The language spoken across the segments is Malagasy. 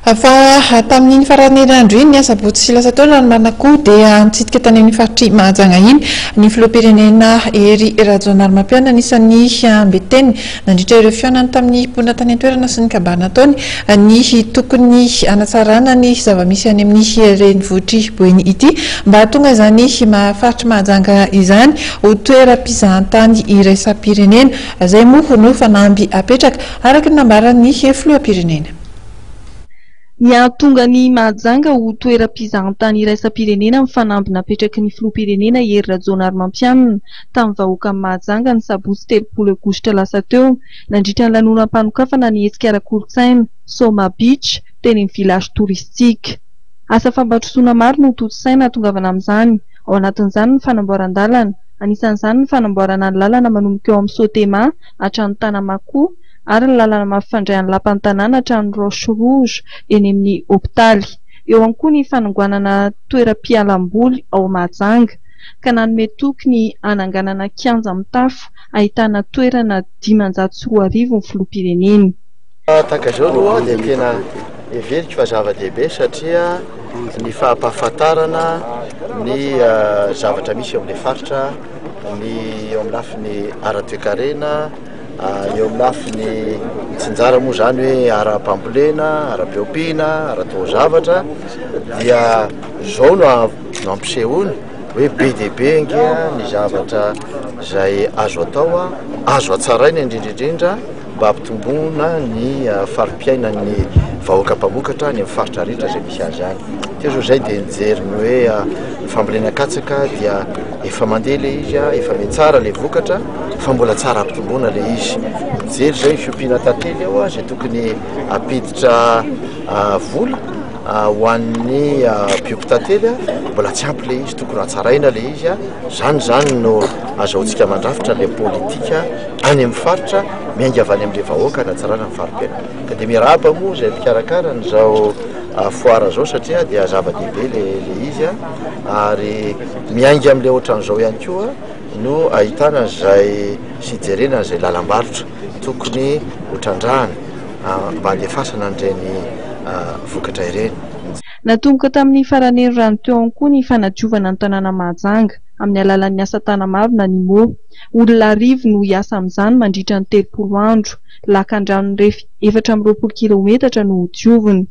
Fa tamin'ny faran'erandro iny asabotsy sy lasa taona ny marina koa dia nitsidika tany amin'ny faritry Mahajanga iny ny filoham-pirenena Hery Rajaonarimampianina anisan'ny ambeteny nandritra ireo fihaonany tamin'ny mponina tany an-toerana sy ny kabana ataony ny tokony hanatsarana ny zava-misy any amin'ny renivohitry Boeny ity mba hahatonga izany faritry Mahajanga izany ho toeram-pizahantany iraisam-pirenena izay moa no fanamby apetraka araka ny nambaran'ny filoham-pirenena. Ny ahatonga ny Mahajanga ho toeram-pizahantany iraisam-pirenena mifanambina apetraky ny filoham-pirenena Hery Rajaonarimampianina tamin'ny vahoaka ny Mahajanga ny sabotsy 30 aogositra lasa teo nandritra ny lanonam-panokafana ny hetsika ara-kolontsaina Soma Beach teny amin'ny village touristique. Asa fampandrosoana maro no toto-saina hatongavana amin'izany, ao anatin'izany ny fanamboaran-dalana, anisan'izany ny fanamboarana ny lalana manomboka eo amin'ny Sotema hatrany Tanamakoho ary ny lalana mampifandray ny lapan'ny tanàna hatrany Roche Rouge eny amin'ny hopitaly. Eo ihany koa ny fananganana toeram-pialamboly ao Mahajanga ka nanome toky ny ananganana kianja mitafo ahitana toerana 504 ny filoham-pirenena. Takazao aloha dia tena everiko fa zava-dehibe satria ny fahampahafantarana ny zavatra misy eo amin'ilay faritra, ny eo amin'ny lafiny ara-toekarena, eo amin'ny lafiny tsinjara moa zany hoe ara-pambolena, ara-beompiana, ara-taozavatra dia zao no ampisehoany hoe be dia be ngia ny zavatra izay azo atao, azo atsaraina indrindraindrindra mba hampitomboana ny farim-piainan'ny vahoaka mpamokatra ny amin'ny faritra rehetra izay misy azy any. Teo zao zay dia nijeriny hoe ny fambolena katsaka dia efa mandeha ilay izy, efa metsara ilay vokatra fa mbola tsara hampitomboana ilay izy. Mijery zay fiompiana tantely eo izay tokony hampiditra vola ho an'ny mpiompy tantely mbola tsy ampy ilay izy, tokony hatsaraina ilay izy. Zany no azahoantsika mandrafitra ilay politika any amin'ny faritra miainga avy any amin'ilay vahoaka hanatsarana ny farim-piainana. Ka dia miarahaba moa izay mpikarakara n'izao foara zao satria dia zava-dehibe ilay izy ary miainga amin'ilay ohatran'izao ihany koa no ahitana izay sy jerena izay lalam-barotra tokony hotrandrahana mba handefasana an'ireny vokatra ireny. Natomboka tamin'ny faran'erandro teo ihany koa ny fanadiovana ny tanàna Mahajanga amin'ny alalan'ny asa tana maro na ny mo. Olona 10 no hiasa amin'izany mandritra ny 30 andro, lakan-drano refy 420 kilometatra no dioviny.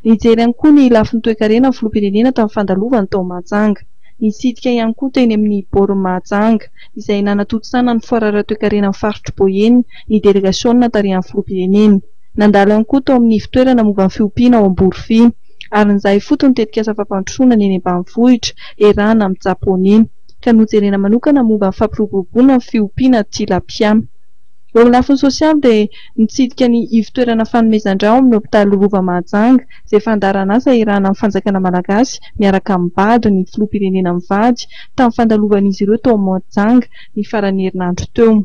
Nijery ihany koa ny lafin'ny toe-karena ny filoham-pirenena tamin'ny fandalovany tao Mahajanga. Nisidika ihany koa teny amin'ny Borony Mahajanga izay nanatontosana ny foara toe-karena amin'ny faritry Boeny ny delegasiona tarihan'ny filoham-pirenena. Nandalo ihany koa tao amin'ny fitoerana momba ny fiompiana ao Amborofia ary nizahy fotony tetika asa fampandrosoana ny eny ambanivohitra erana amin'ny Japony ka nojerena manokana momba ny fampiroboroboana ny fiompiana Tilapia. Eo amin'ny lafiny sosialy dia nitsidika ny ivon-toerana fanomezan-drano amin'ny hopitaly Rova Mahajanga izay fandarana asa erana amin'ny fanjakana malagasy miaraka amin'ny bady ny filoham-pirenena mivady tamin'ny fandalovan'izy ireo tao Mahajanga ny faran'ny herinandro teo.